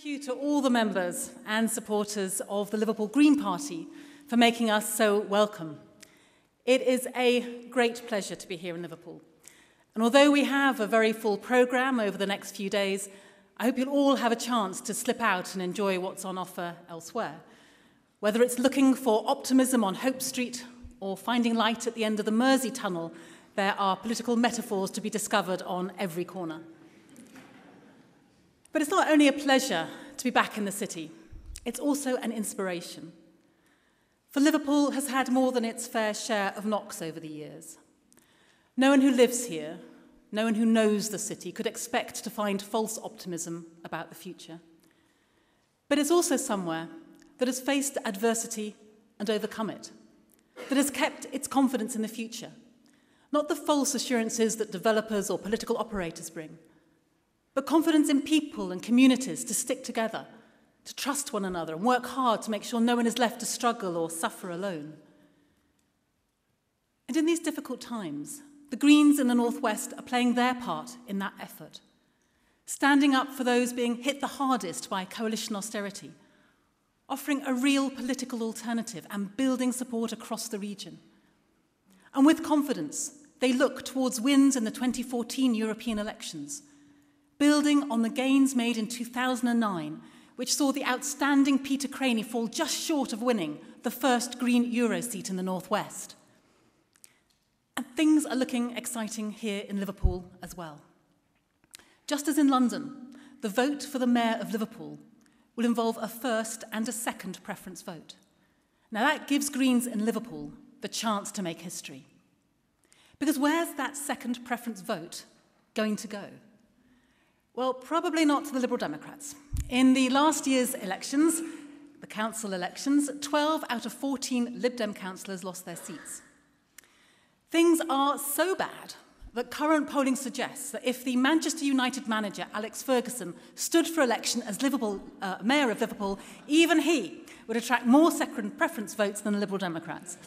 Thank you to all the members and supporters of the Liverpool Green Party for making us so welcome. It is a great pleasure to be here in Liverpool. And although we have a very full programme over the next few days, I hope you'll all have a chance to slip out and enjoy what's on offer elsewhere. Whether it's looking for optimism on Hope Street or finding light at the end of the Mersey Tunnel, there are political metaphors to be discovered on every corner. But it's not only a pleasure to be back in the city, it's also an inspiration. For Liverpool has had more than its fair share of knocks over the years. No one who lives here, no one who knows the city could expect to find false optimism about the future. But it's also somewhere that has faced adversity and overcome it, that has kept its confidence in the future, not the false assurances that developers or political operators bring, but confidence in people and communities to stick together, to trust one another and work hard to make sure no one is left to struggle or suffer alone. And in these difficult times, the Greens in the Northwest are playing their part in that effort, standing up for those being hit the hardest by coalition austerity, offering a real political alternative and building support across the region. And with confidence, they look towards wins in the 2014 European elections, building on the gains made in 2009, which saw the outstanding Peter Craney fall just short of winning the first Green Euro seat in the Northwest. And things are looking exciting here in Liverpool as well. Just as in London, the vote for the Mayor of Liverpool will involve a first and a second preference vote. Now that gives Greens in Liverpool the chance to make history. Because where's that second preference vote going to go? Well, probably not to the Liberal Democrats. In the last year's elections, the council elections, 12 out of 14 Lib Dem councillors lost their seats. Things are so bad that current polling suggests that if the Manchester United manager, Alex Ferguson, stood for election as Mayor of Liverpool, even he would attract more second preference votes than the Liberal Democrats.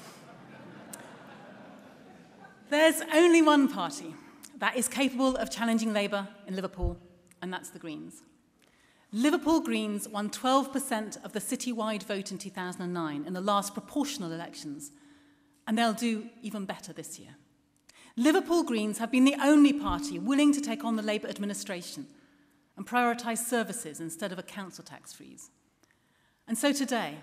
There's only one party that is capable of challenging Labour in Liverpool, and that's the Greens. Liverpool Greens won 12% of the citywide vote in 2009 in the last proportional elections, and they'll do even better this year. Liverpool Greens have been the only party willing to take on the Labour administration and prioritise services instead of a council tax freeze. And so today,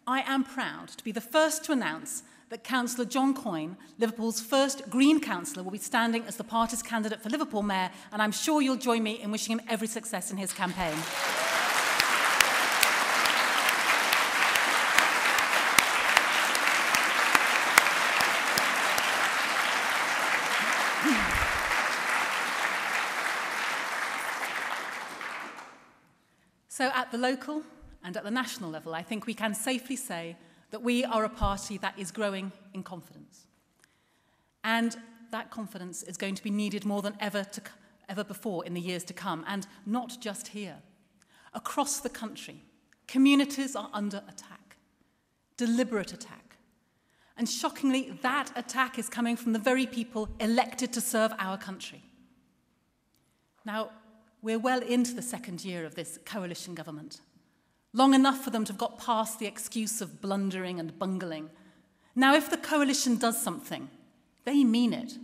I am proud to be the first to announce that Councillor John Coyne, Liverpool's first Green councillor, will be standing as the party's candidate for Liverpool Mayor, and I'm sure you'll join me in wishing him every success in his campaign. So at the local and at the national level, I think we can safely say that we are a party that is growing in confidence. And that confidence is going to be needed more than ever before in the years to come, and not just here. Across the country, communities are under attack, deliberate attack. And shockingly, that attack is coming from the very people elected to serve our country. Now, we're well into the second year of this coalition government. Long enough for them to have got past the excuse of blundering and bungling. Now, if the coalition does something, they mean it.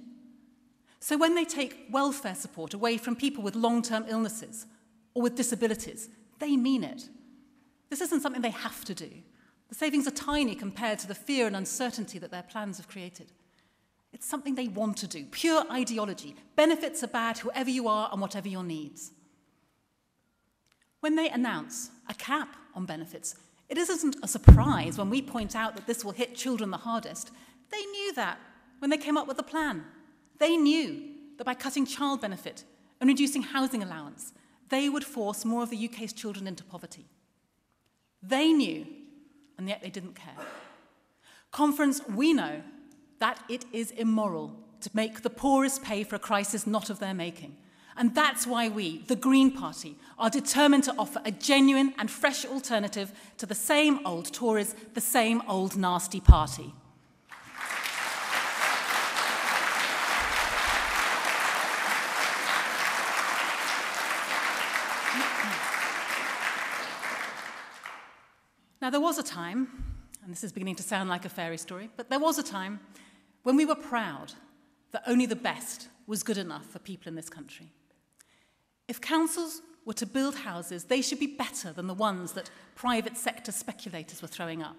So when they take welfare support away from people with long-term illnesses or with disabilities, they mean it. This isn't something they have to do. The savings are tiny compared to the fear and uncertainty that their plans have created. It's something they want to do, pure ideology. Benefits are bad, whoever you are and whatever your needs. When they announce a cap on benefits, it isn't a surprise when we point out that this will hit children the hardest. They knew that when they came up with the plan. They knew that by cutting child benefit and reducing housing allowance, they would force more of the UK's children into poverty. They knew, and yet they didn't care. Conference, we know that it is immoral to make the poorest pay for a crisis not of their making. And that's why we, the Green Party, are determined to offer a genuine and fresh alternative to the same old Tories, the same old nasty party. Now, there was a time, and this is beginning to sound like a fairy story, but there was a time when we were proud that only the best was good enough for people in this country. If councils were to build houses, they should be better than the ones that private sector speculators were throwing up.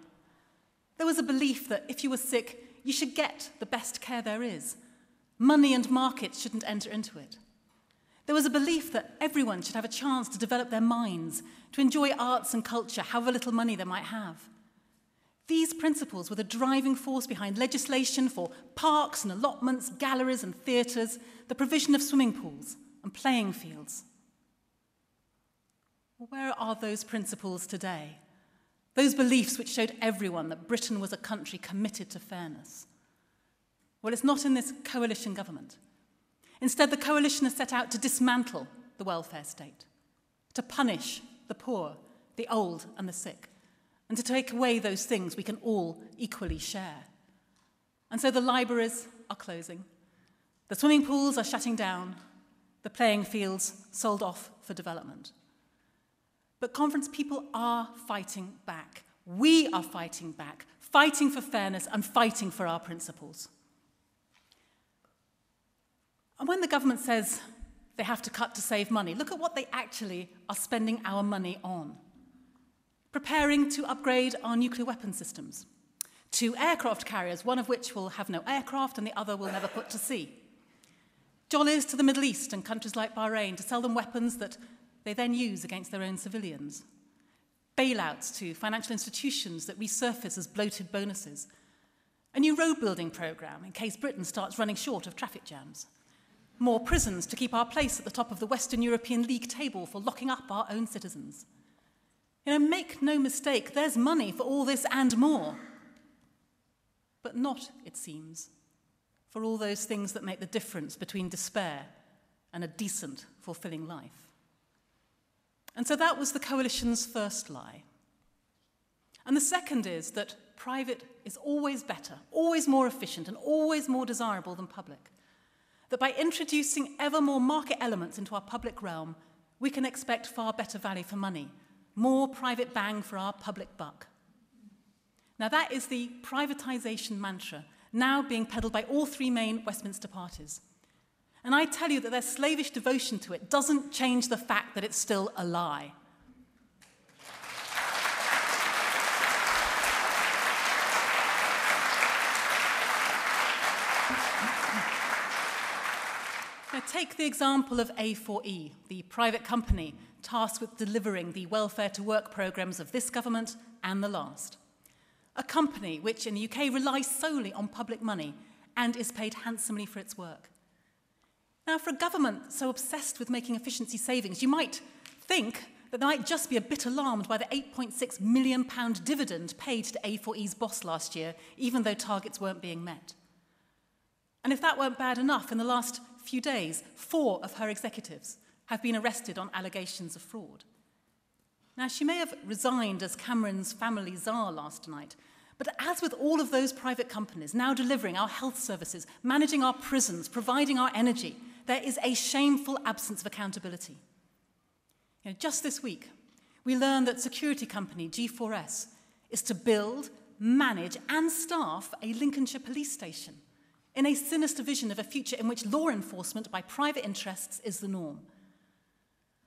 There was a belief that if you were sick, you should get the best care there is. Money and markets shouldn't enter into it. There was a belief that everyone should have a chance to develop their minds, to enjoy arts and culture, however little money they might have. These principles were the driving force behind legislation for parks and allotments, galleries and theatres, the provision of swimming pools and playing fields. Well, where are those principles today? Those beliefs which showed everyone that Britain was a country committed to fairness? Well, it's not in this coalition government. Instead, the coalition has set out to dismantle the welfare state, to punish the poor, the old and the sick, and to take away those things we can all equally share. And so the libraries are closing, the swimming pools are shutting down, the playing fields sold off for development. But conference people are fighting back. We are fighting back, fighting for fairness and fighting for our principles. And when the government says they have to cut to save money, look at what they actually are spending our money on. Preparing to upgrade our nuclear weapon systems, 2 aircraft carriers, one of which will have no aircraft and the other will never put to sea. Jollies to the Middle East and countries like Bahrain to sell them weapons that they then use against their own civilians. Bailouts to financial institutions that resurface as bloated bonuses. A new road building programme in case Britain starts running short of traffic jams. More prisons to keep our place at the top of the Western European League table for locking up our own citizens. Make no mistake, there's money for all this and more. But not, it seems, for all those things that make the difference between despair and a decent, fulfilling life. And so that was the coalition's first lie. And the second is that private is always better, always more efficient, and always more desirable than public. That by introducing ever more market elements into our public realm, we can expect far better value for money, more private bang for our public buck. Now that is the privatisation mantra now being peddled by all 3 main Westminster parties. And I tell you that their slavish devotion to it doesn't change the fact that it's still a lie. Now, take the example of A4E, the private company tasked with delivering the welfare to work programmes of this government and the last. A company which in the UK relies solely on public money and is paid handsomely for its work. Now, for a government so obsessed with making efficiency savings, you might think that they might just be a bit alarmed by the £8.6 million dividend paid to A4E's boss last year, even though targets weren't being met. And if that weren't bad enough, in the last few days, 4 of her executives have been arrested on allegations of fraud. Now, she may have resigned as Cameron's family czar last night, but as with all of those private companies now delivering our health services, managing our prisons, providing our energy, there is a shameful absence of accountability. Just this week, we learned that security company G4S is to build, manage and staff a Lincolnshire police station in a sinister vision of a future in which law enforcement by private interests is the norm.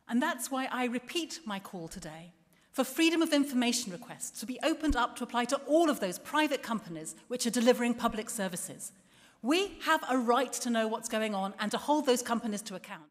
And that's why I repeat my call today for freedom of information requests to be opened up to apply to all of those private companies which are delivering public services. We have a right to know what's going on and to hold those companies to account.